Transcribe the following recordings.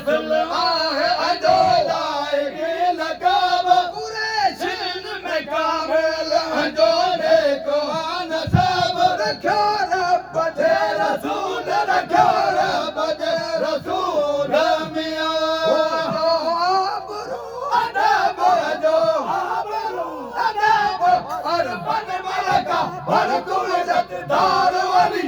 नस्ल आहे अजो लाइके लकाब कुरैशिन में कामिल अजो नेको नसब रखो रब जे रसूल रखो रब जे रसूल मियां आबरू अदब अजो आबरू अदब और बन मलका भर कुल जतदार वाली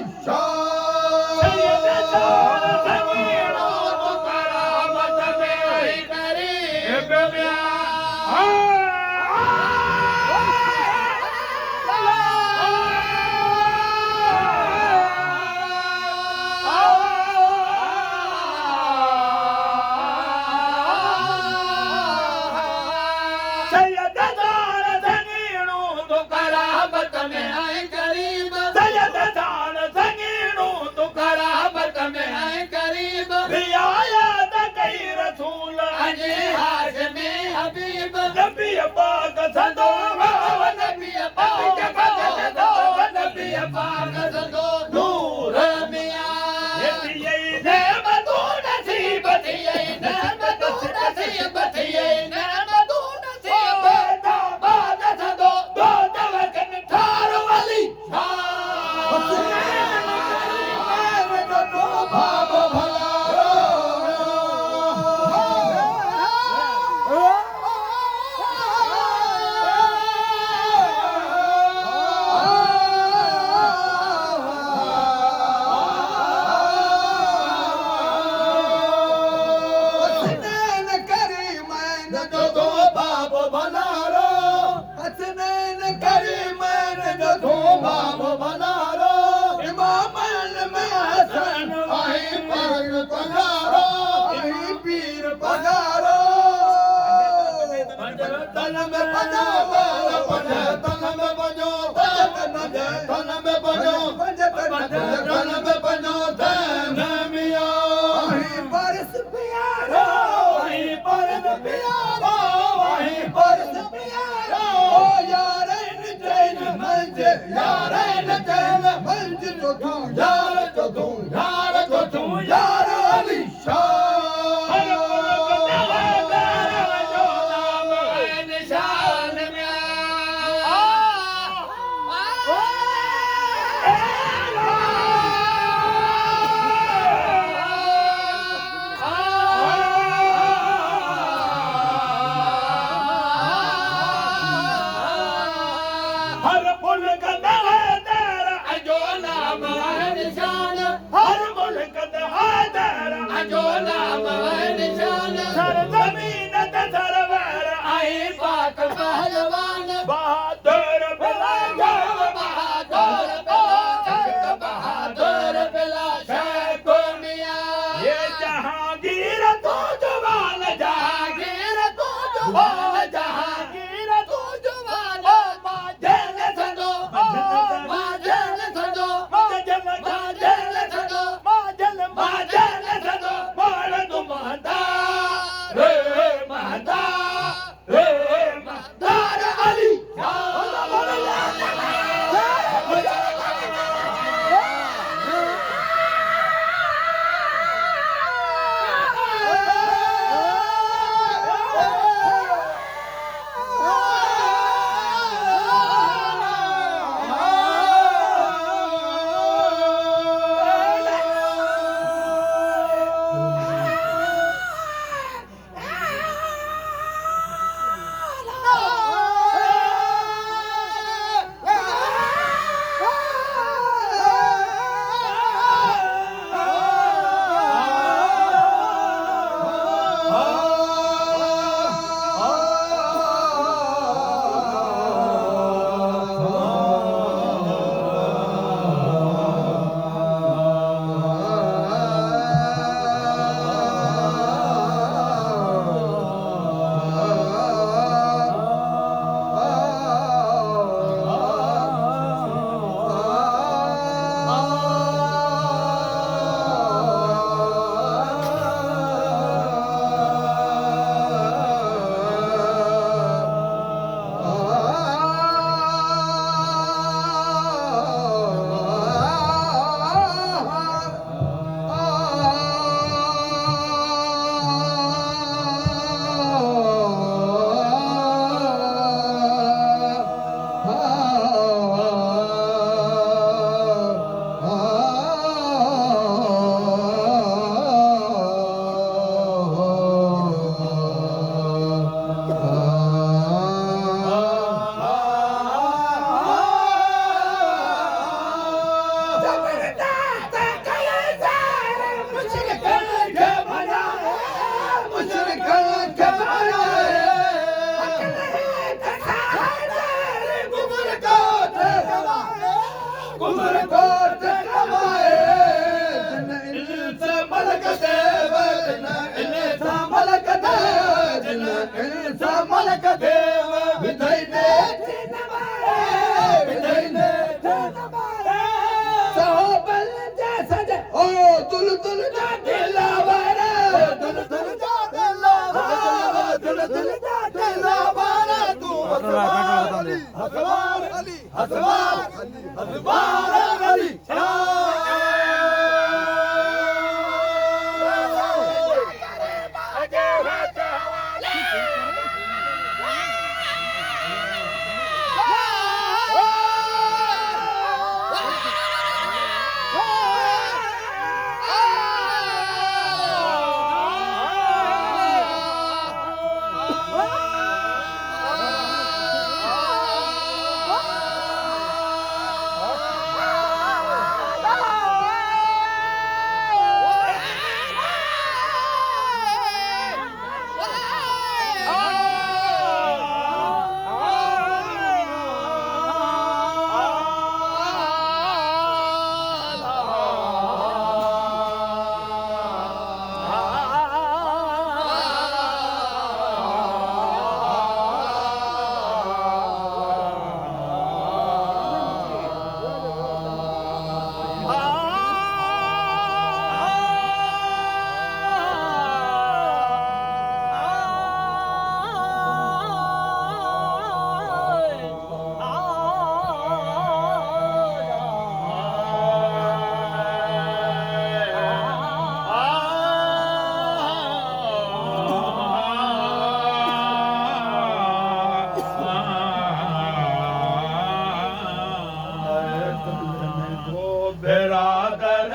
बिरादर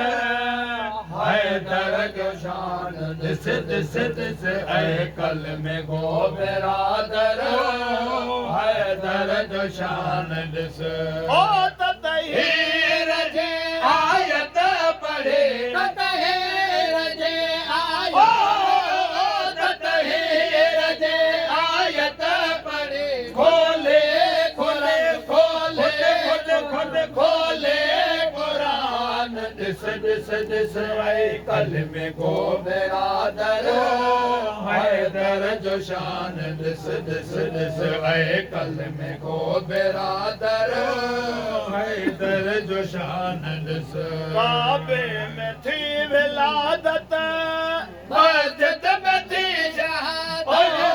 हैदर जो शान दिस दिस दिस ऐ कल में गो बिरादर हैदर जो शान दिस ओ ततहीर जे आयत पढ़े ततहीर जे आयत ततहीर जे आयत पढ़े खोले खोले खोले खोले खोले दिस दिस दिस ऐ कल में गो बिरादर हैदर जो शान दिस दिस दिस ऐ कल में गो बिरादर हैदर जो शान दिस काबे में थी विलादत मस्जिद में थी शहादत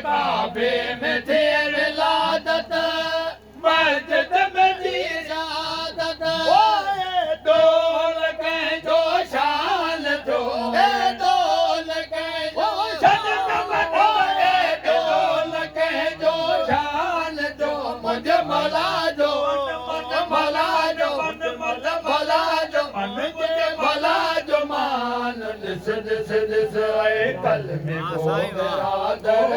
काबे में थी विलादत मस्जिद में थी शहादत दिस दिस ऐ कल में गो बिरादर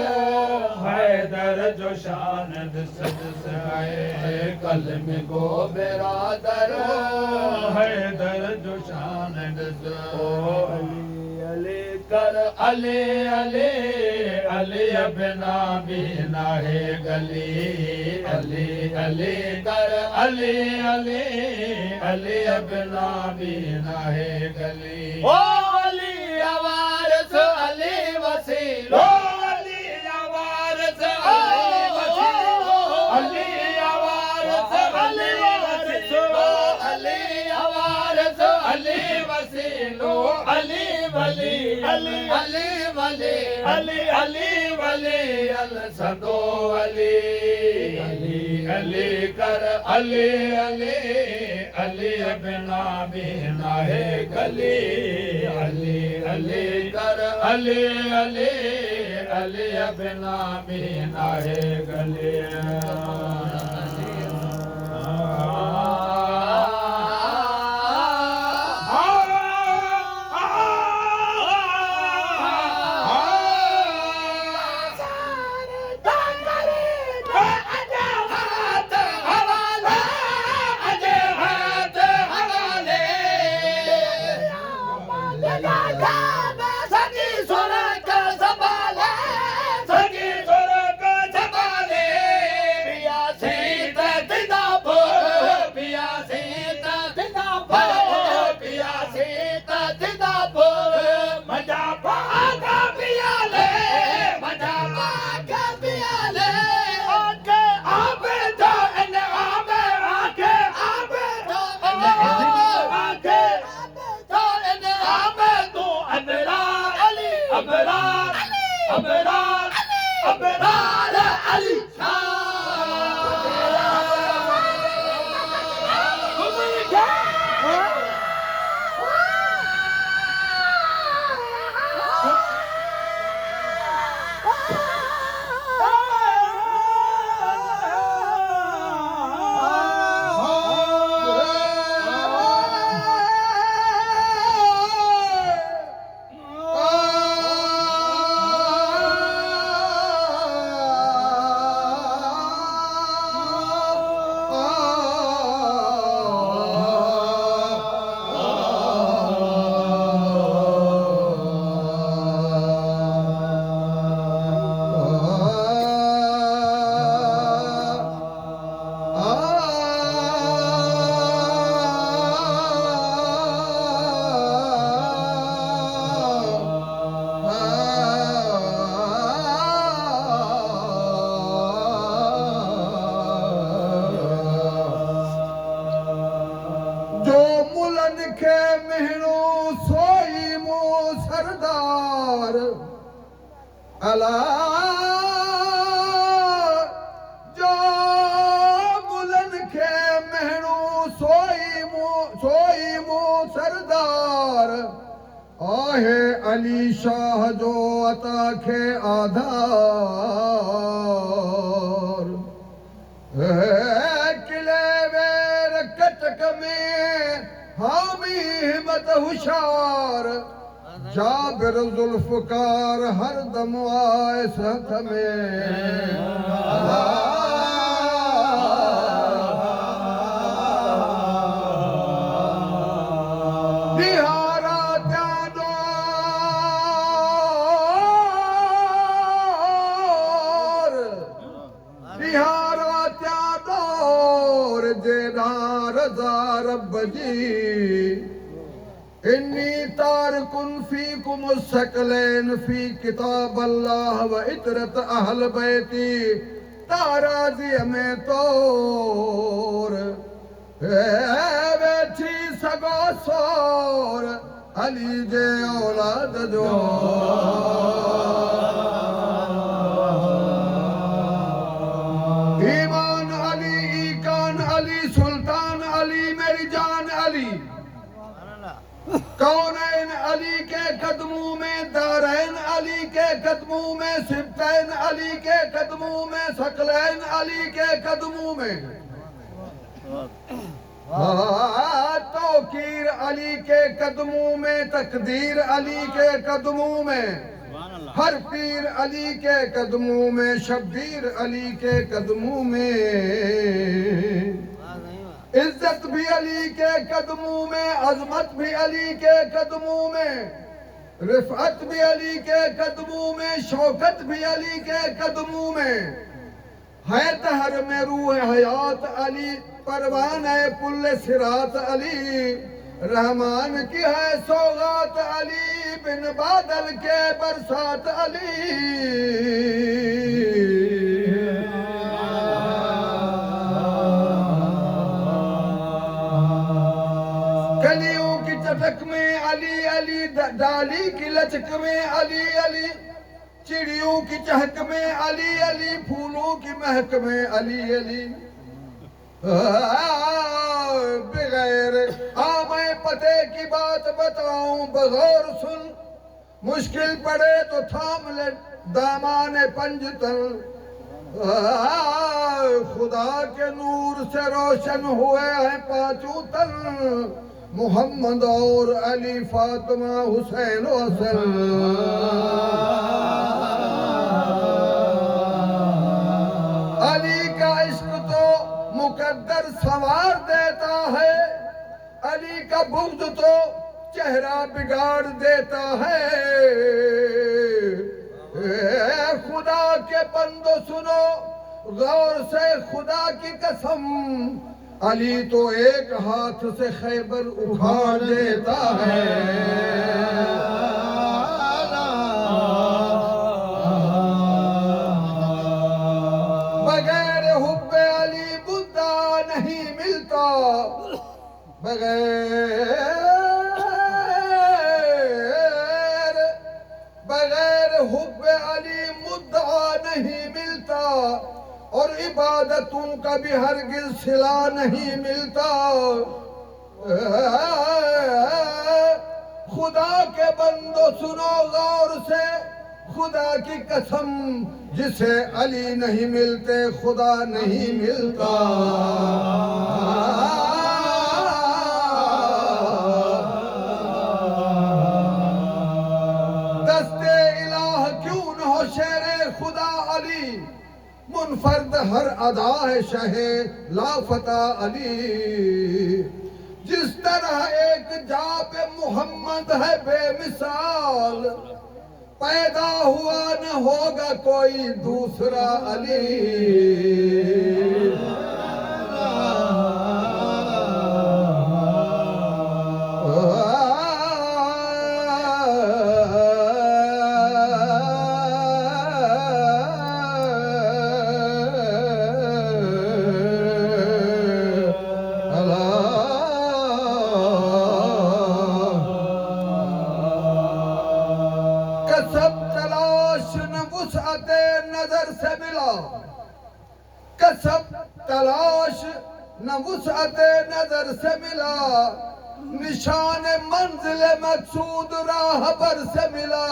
हैदर जो शान दिस दिस ऐ कल में गो बिरादर हैदर जो शान दिस ओ अली अली कर अली अली अली बिना बिना है गली अली अली कर अली अली अली बिना बिना है गली ओ अली आवारस अली वसील ओ अली आवारस अली वसील अली आवारस अली वसील अली आवारस अली वसील अली वली अली अली वली अली अली वली अल सदो अली अली अली कर अली अली अली बिना बिना है गली अली अली कर अली अली अली बिना बिना है गली अला जो गुलन खे महणू सोई मू सरदार आहे अली शाह जो अता खे आधार किले वेर कटक में हामी हिम्मत हुशार जाबिर जुल्फकार हर दम आए साथ में बिहारा त्यादोर जेदार रब जी इन्नी तारकुन फीकुम सकलैन फी किताब अल्लाह व इतरत अहल बैती ताराजी में तोर वेठी सगो सोर अली जे औलाद जो ईमान अली ईकान अली सुल्तान अली मेरी जान अली कौनैन अली के कदमों में दारैन अली के कदमों में सिबतैन अली के कदमों में सकलैन अली के कदमों में तौकीर अली के कदमों में तकदीर अली के कदमों में हर पीर अली के कदमों में शब्बीर अली के कदमों में इज्जत भी अली के कदमों में अजमत भी अली के कदमों में रिफअत भी अली के कदमों में शौकत भी अली के कदमों में है तहर में रूह हयात अली परवान है पुल्ले सिरात अली रहमान की है सौगात अली बिन बादल के बरसात अली कलियों की चटक में अली अली डाली की लचक में अली अली चिड़ियों की चहक में अली अली फूलों की महक में अली अली बगैर मैं पते की बात बताऊं बगौर सुन मुश्किल पड़े तो थाम ले दामान पंजतन खुदा के नूर से रोशन हुए हैं पांचों तन मोहम्मद और अली फातिमा हुसैन हसन अली का इश्क तो मुकद्दर संवार देता है अली का बुग़्ज़ तो चेहरा बिगाड़ देता है खुदा के बंदो सुनो गौर से खुदा की कसम अली तो एक हाथ से खैबर उखाड़ देता है बगैर हुब्बे अली बुद्धा नहीं मिलता बगैर हुब्बे अली मुद्दा नहीं मिलता और इबादतों का भी हरगिज सिला नहीं मिलता खुदा के बंदो सुनो गौर से खुदा की कसम जिसे अली नहीं मिलते खुदा नहीं मिलता दस्ते इलाह क्यों न हो शेरे खुदा अली मुनफर्द हर अदा है शहे लाफता अली जिस तरह एक जा पे मोहम्मद है बेमिसाल पैदा हुआ न होगा कोई दूसरा अली सब तलाश न मिला, कसब तलाश न वुसअत नजर से मिला, निशान मंजिल मकसूद राहबर से मिला।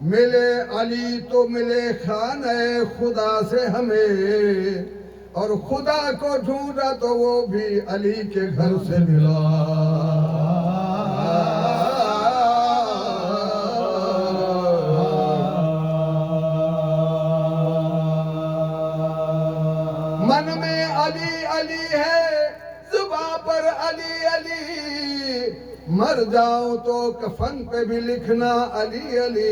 मिले अली तो मिले खाने खुदा से हमें, और खुदा को ढूंढा तो वो भी अली के घर से मिला। मन में अली अली है, जुबां पर अली अली, मर जाऊं तो कफन पे भी लिखना अली अली।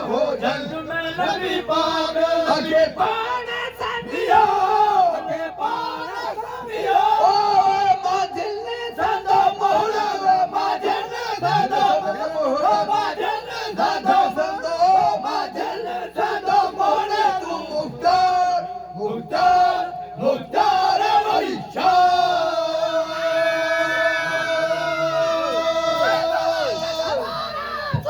हो जंग में नबी पाक